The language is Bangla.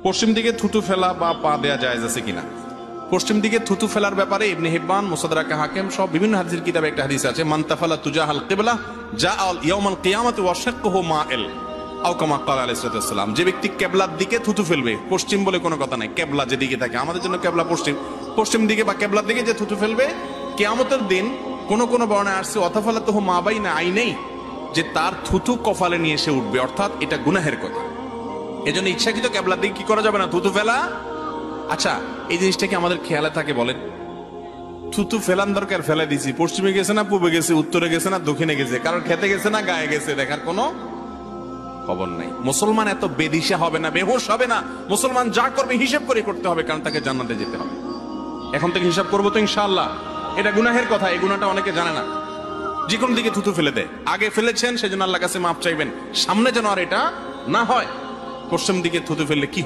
পশ্চিম দিকে থুতু ফেলা বা পা দেয়া জায়েজ আছে কিনা? পশ্চিম দিকে থুতু ফেলার ব্যাপারে ইবনে হিব্বান, মুসাদরাকে হাকিম সব বিভিন্ন হাদিসের কিতাবে একটা হাদিস আছে, মান তাফালা তুজাহাল কিবলা জাআল ইয়াউমাল কিয়ামাতি ওয়া শাক্কুহু মাইল আও কামা ক্বালা আলাইহিস সালাম। যে ব্যক্তি কিবলার দিকে থুতু ফেলবে, পশ্চিম বলে কোনো কথা নাই, কিবলা যেদিকে থাকে, আমাদের জন্য কিবলা পশ্চিম, পশ্চিম দিকে বা কিবলার দিকে যে থুতু ফেলবে, কিয়ামতের দিন কোন কোন বর্ণনায় আসছে অতাফালাতুহু মা বাইনা আইনাই, যে তার থুতু কপালে নিয়ে এসে উঠবে, অর্থাৎ এটা গুনাহের কথা। এজন্য ইচ্ছাকৃত কিবলার দিকে কি করা যাবে না, থুতু ফেলা। আচ্ছা, এই জিনিসটা কি আমাদের খেয়ালে থাকে বলেন? থুতু ফেলান দরকার, ফেলে দিছি, পশ্চিমে গেছে না পূবে গেছে, উত্তরে গেছে না দক্ষিণে গেছে, কারণ খেতে গেছে না গায়ে গেছে, দেখার কোনো খবর নাই। মুসলমান এত বেদিশা হবে না, বেহুশ হবে না। মুসলমান যা করবে হিসাব করে করতে হবে, কারণ তাকে জান্নাতে যেতে হবে। এখন থেকে হিসাব করবো তো ইনশাআল্লাহ। এটা গুনাহের কথা, এই গুনাহটা অনেকে জানে না। যে কোনো দিকে থুতু ফেলে দেয়, আগে ফেলেছেন সেজন্য আল্লাহর কাছে মাপ চাইবেন, সামনে যেন আর এটা না হয়। পশ্চিম দিকে থুতু ফেললে কি